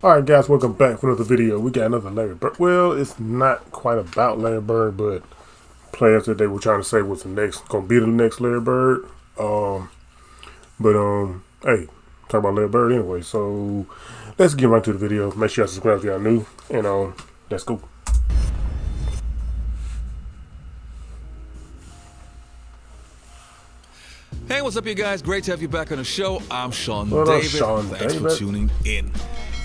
Alright guys, welcome back for another video. We got another Larry Bird. Well, it's not quite about Larry Bird, but players that they were trying to say was gonna be the next Larry Bird. Hey, talk about Larry Bird anyway. So let's get right to the video. Make sure y'all subscribe if y'all new, and let's go. Hey, what's up, you guys? Great to have you back on the show. I'm Sean David. Thanks for tuning in.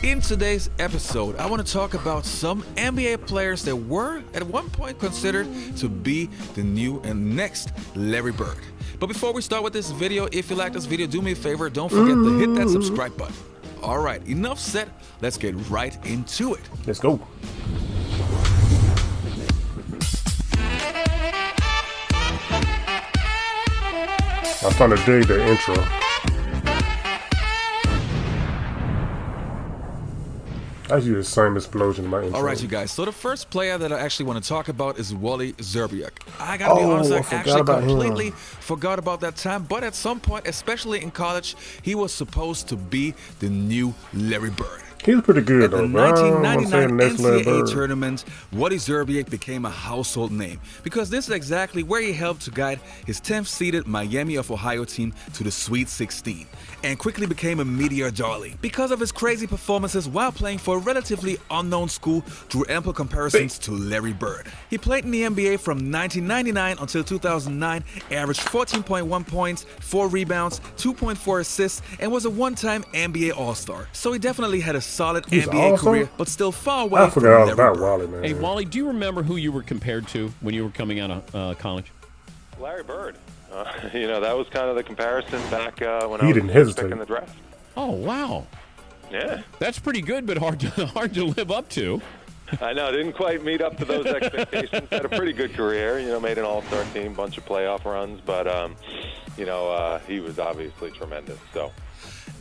In today's episode, I want to talk about some NBA players that were at one point considered to be the new and next Larry Bird. But before we start with this video, if you like this video, do me a favor, don't forget to hit that subscribe button. All right, enough said. Let's get right into it. Let's go. I'm starting to dig the intro. I usually the same explosion in my intro. All right, you guys. So the first player that I actually want to talk about is Wally Szczerbiak. I gotta be honest, I actually completely forgot about that time. But at some point, especially in college, he was supposed to be the new Larry Bird. He was pretty good, though. At the 1999 NCAA tournament, Wally Szczerbiak became a household name because this is exactly where he helped to guide his 10th-seeded Miami of Ohio team to the Sweet 16 and quickly became a media darling because of his crazy performances while playing for a relatively unknown school drew ample comparisons to Larry Bird. He played in the NBA from 1999 until 2009, averaged 14.1 points, 4 rebounds, 2.4 assists, and was a one-time NBA All-Star. So he definitely had a solid NBA career, but still far away I from forgot all Larry about Bird. Wally, man. Hey, Wally, do you remember who you were compared to when you were coming out of college? Larry Bird. That was kind of the comparison back when He I didn't was hesitate. picking the draft. Oh, wow. Yeah. That's pretty good, but hard to live up to. I know. Didn't quite meet up to those expectations. Had a pretty good career. Made an all-star team, bunch of playoff runs, but, he was obviously tremendous, so.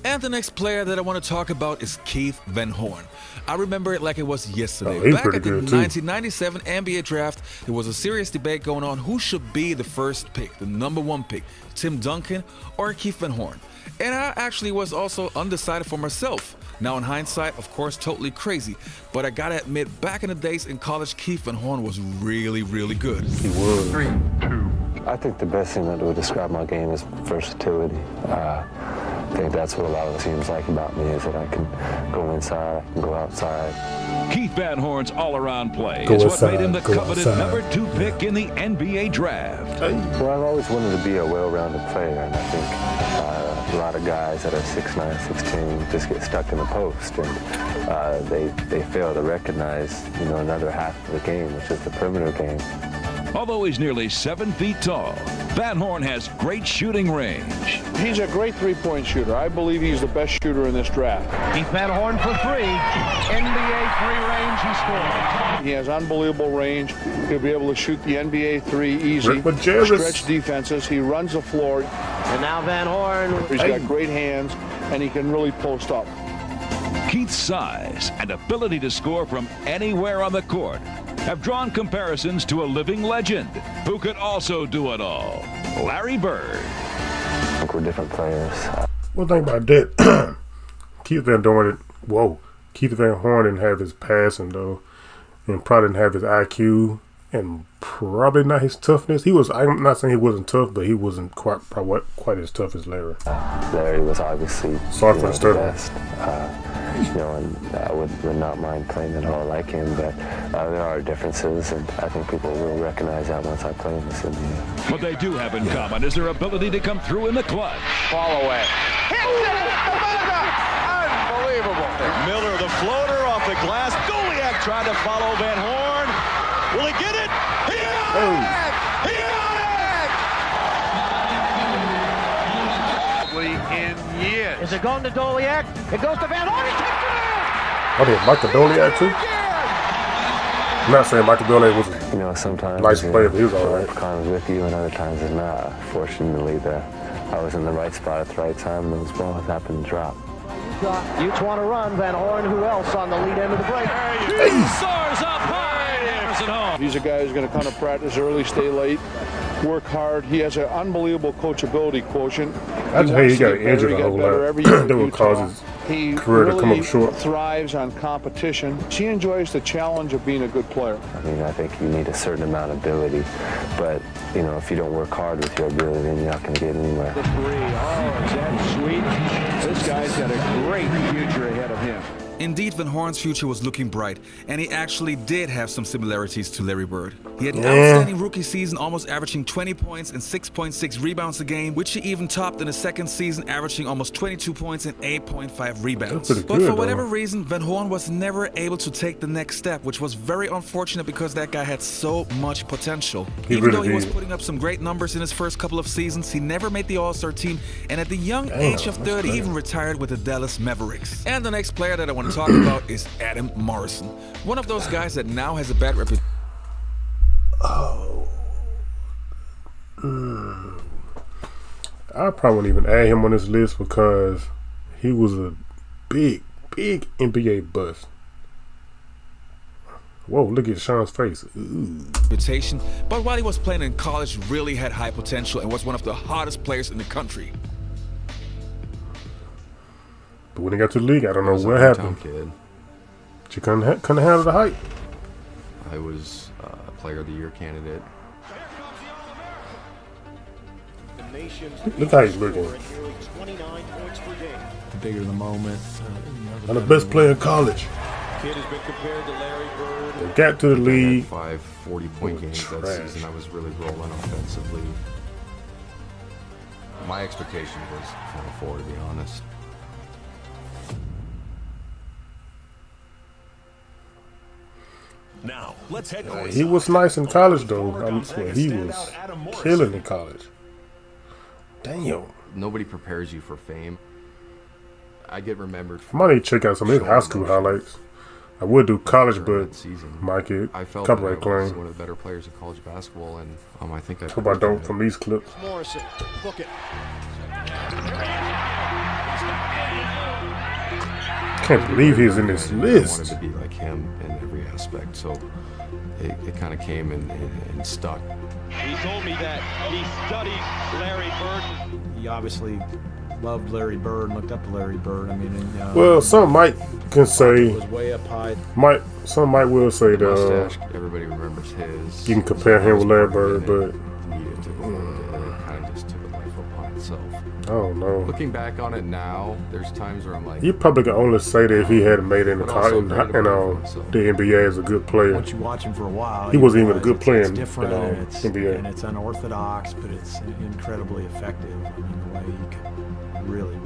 And the next player that I want to talk about is Keith Van Horn. I remember it like it was yesterday. He's Back pretty at the good, too. 1997 NBA draft, there was a serious debate going on who should be the first pick, the number 1 pick, Tim Duncan or Keith Van Horn. And I actually was also undecided for myself. Now in hindsight, of course, totally crazy. But I gotta admit, back in the days in college, Keith Van Horn was really, really good. He was. 3, 2. I think the best thing that would describe my game is versatility. I think that's what a lot of the teams like about me is that I can go inside, I can go outside. Keith Van Horn's all-around play Go is what inside, made him the go coveted outside. number 2 pick in the NBA draft. Well, I've always wanted to be a well-rounded player, and I think a lot of guys that are 6'9", 6'10", just get stuck in the post, and they fail to recognize, another half of the game, which is the perimeter game. Although he's nearly 7 feet tall, Van Horn has great shooting range. He's a great three-point shooter. I believe he's the best shooter in this draft. Keith Van Horn for 3. NBA 3 range he scored. He has unbelievable range. He'll be able to shoot the NBA 3 easy. Rick Majerus. Stretch defenses. He runs the floor. And now Van Horn. He's got great hands, and he can really post up. Keith's size and ability to score from anywhere on the court have drawn comparisons to a living legend who could also do it all, Larry Bird. I think we're different players. One thing about that, Keith Van Horn didn't have his passing though, and probably didn't have his IQ, and probably not his toughness. I'm not saying he wasn't tough, but he wasn't quite as tough as Larry. Larry was obviously Sorry for the the stutter. best. And I would not mind playing at all like him, but there are differences, and I think people will recognize that once I play in this NBA. What they do have in common is their ability to come through in the clutch. Fall away. Unbelievable. Miller, the floater off the glass. Goliak tried to follow Van Horn. Will he get it? He got it! He got it! In years. Is it going to Doliak? It goes to Van Horn. He takes it in. Oh, did Michael Doliak too? I'm not saying Michael Doliak was Sometimes nice player, but he was all right. life comes with you, and other times it's not. Fortunately, I was in the right spot at the right time, and those balls happened to drop. Utes want to run. Van Horn, who else on the lead end of the break? He soars up high and hammers it home. He's a guy who's going to come to practice early, stay late, work hard. He has an unbelievable coachability quotient. I just hate he got injured a whole lot. That would cause He career to come really up short. thrives on competition. She enjoys the challenge of being a good player. I mean, I think you need a certain amount of ability, but, you know, if you don't work hard with your ability, then you're not going to get anywhere. The three. Oh, is that sweet? This guy's got a great future ahead of him. Indeed, Van Horn's future was looking bright, and he actually did have some similarities to Larry Bird. He had an outstanding rookie season, almost averaging 20 points and 6.6 rebounds a game, which he even topped in his second season, averaging almost 22 points and 8.5 rebounds. But for whatever reason, Van Horn was never able to take the next step, which was very unfortunate because that guy had so much potential. Even though he was putting up some great numbers in his first couple of seasons, he never made the All-Star team, and at the young age of 30, he even retired with the Dallas Mavericks. And the next player that I want to talk about is Adam Morrison, one of those guys that now has a bad reputation. I probably wouldn't even add him on this list because he was a big NBA bust. Whoa, look at Sean's face. Reputation, but while he was playing in college, really had high potential and was one of the hottest players in the country. But when he got to the league, I don't know what happened. Kid. She couldn't handle the hype. I was a Player of the Year candidate. Look how he's looking. The bigger the moment. I'm the best player in college. Kid has been compared to Larry Bird. They got to the league. 5 40-point games that season. I was really rolling offensively. My expectation was Final Four, to be honest. Now, let's head he was nice in college, though. I swear, he was killing in college. Damn. Nobody prepares you for fame. I get remembered. I might need to check out some of his high school highlights. I would do college, but might get copyright claim. One of the better players in college basketball, and I think I. Hope I don't from these clips. Morrison, book it. Can't believe he's in this list. I wanted to be like him in every aspect, so it kind of came and stuck. He told me that he studied Larry Bird. He obviously loved Larry Bird and looked up to Larry Bird. I mean, well, some can say was way up high. Some might will say that everybody remembers his. You can compare him with Larry Bird, but it kind of just took a life upon itself. I don't know. Looking back on it now, there's times where I'm like, you probably can only say that if he had made it in the NBA as a good player. Once you watch him for a while, he wasn't even a good player in NBA. And it's unorthodox, but it's incredibly effective. I mean, the way he could really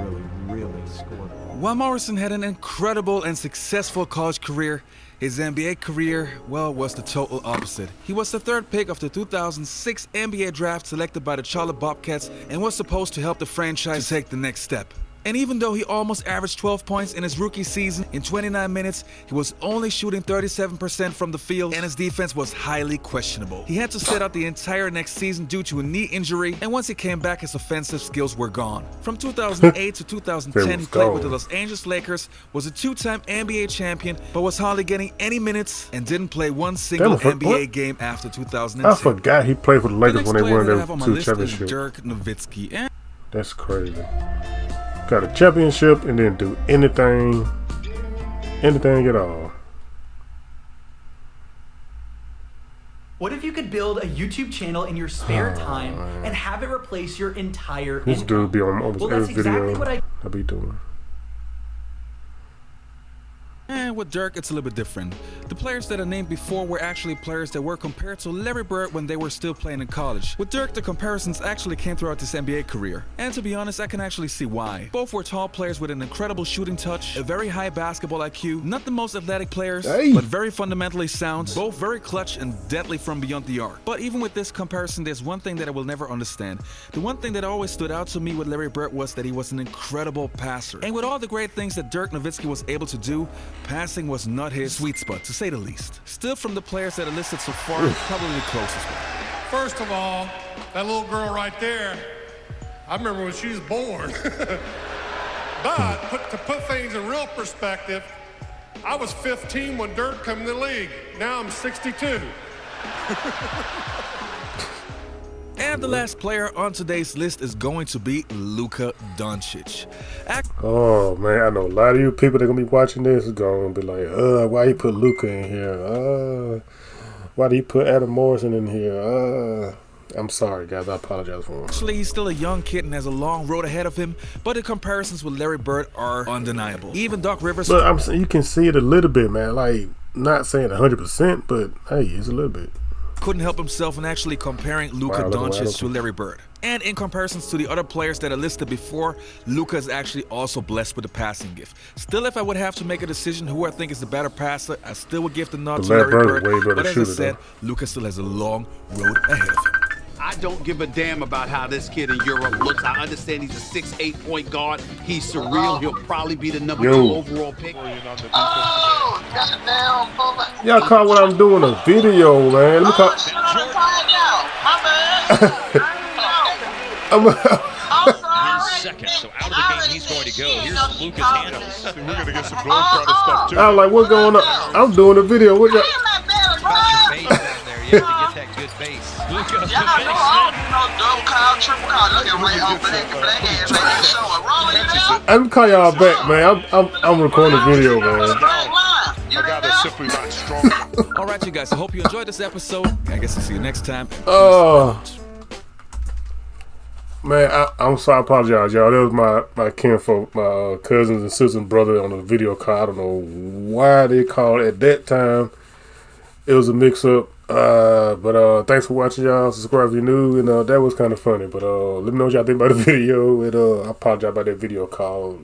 score. While Morrison had an incredible and successful college career, his NBA career, well, was the total opposite. He was the third pick of the 2006 NBA draft selected by the Charlotte Bobcats and was supposed to help the franchise take the next step. And even though he almost averaged 12 points in his rookie season, in 29 minutes, he was only shooting 37% from the field, and his defense was highly questionable. He had to sit out the entire next season due to a knee injury, and once he came back, his offensive skills were gone. From 2008 to 2010, he played with the Los Angeles Lakers, was a two-time NBA champion, but was hardly getting any minutes and didn't play one single NBA game after 2010. I forgot he played for the Lakers when they won their two championships. Dirk Nowitzki. That's crazy. Got a championship and didn't do anything at all. What if you could build a YouTube channel in your spare time and have it replace your entire income? This dude be on almost every video I be doing. And with Dirk, it's a little bit different. The players that I named before were actually players that were compared to Larry Bird when they were still playing in college. With Dirk, the comparisons actually came throughout his NBA career. And to be honest, I can actually see why. Both were tall players with an incredible shooting touch, a very high basketball IQ, not the most athletic players, but very fundamentally sound, both very clutch and deadly from beyond the arc. But even with this comparison, there's one thing that I will never understand. The one thing that always stood out to me with Larry Bird was that he was an incredible passer. And with all the great things that Dirk Nowitzki was able to do, passing was not his sweet spot, to say the least. Still, from the players that are listed so far, probably the closest one. First of all, that little girl right there, I remember when she was born. But to put things in real perspective, I was 15 when Dirk came in the league. Now I'm 62. And the last player on today's list is going to be Luca Duncic. Oh man, I know a lot of you people that are gonna be watching this is gonna be like, why you put Luca in here? Why do you put Adam Morrison in here? I'm sorry, guys. I apologize for him. Actually, he's still a young kid and has a long road ahead of him, but the comparisons with Larry Bird are undeniable. Even Doc Rivers... But I'm saying you can see it a little bit, man. Like, not saying 100%, but hey, it's a little bit. Couldn't help himself in actually comparing Luca Duncic to Larry Bird. And in comparisons to the other players that are listed before, Luca is actually also blessed with a passing gift. Still, if I would have to make a decision who I think is the better passer, I still would give the nod to Larry Bird. But as I said, Luca still has a long road ahead of him. I don't give a damn about how this kid in Europe looks. I understand he's a 6'8" point guard. He's surreal. He'll probably be the number 2 overall pick. Y'all caught what I'm doing a video, man. Look how... His second, so out of the game he's going to go. Here's Luca's handles. We're going to get some gold card stuff too. I was like, what's going on? I'm doing a video. What y'all... You have to get that good base. Luca, I'm call y'all back, man. I'm recording a video, man. A guy that's simply not strong. All right, you guys. I hope you enjoyed this episode. I guess I'll see you next time. Man, I'm sorry. I apologize, y'all. That was my kinfolk, my cousins and sisters and brother on the video call. I don't know why they called at that time. It was a mix-up. But thanks for watching, y'all. Subscribe if you're new. And that was kind of funny. But let me know what y'all think about the video. And I apologize about that video call.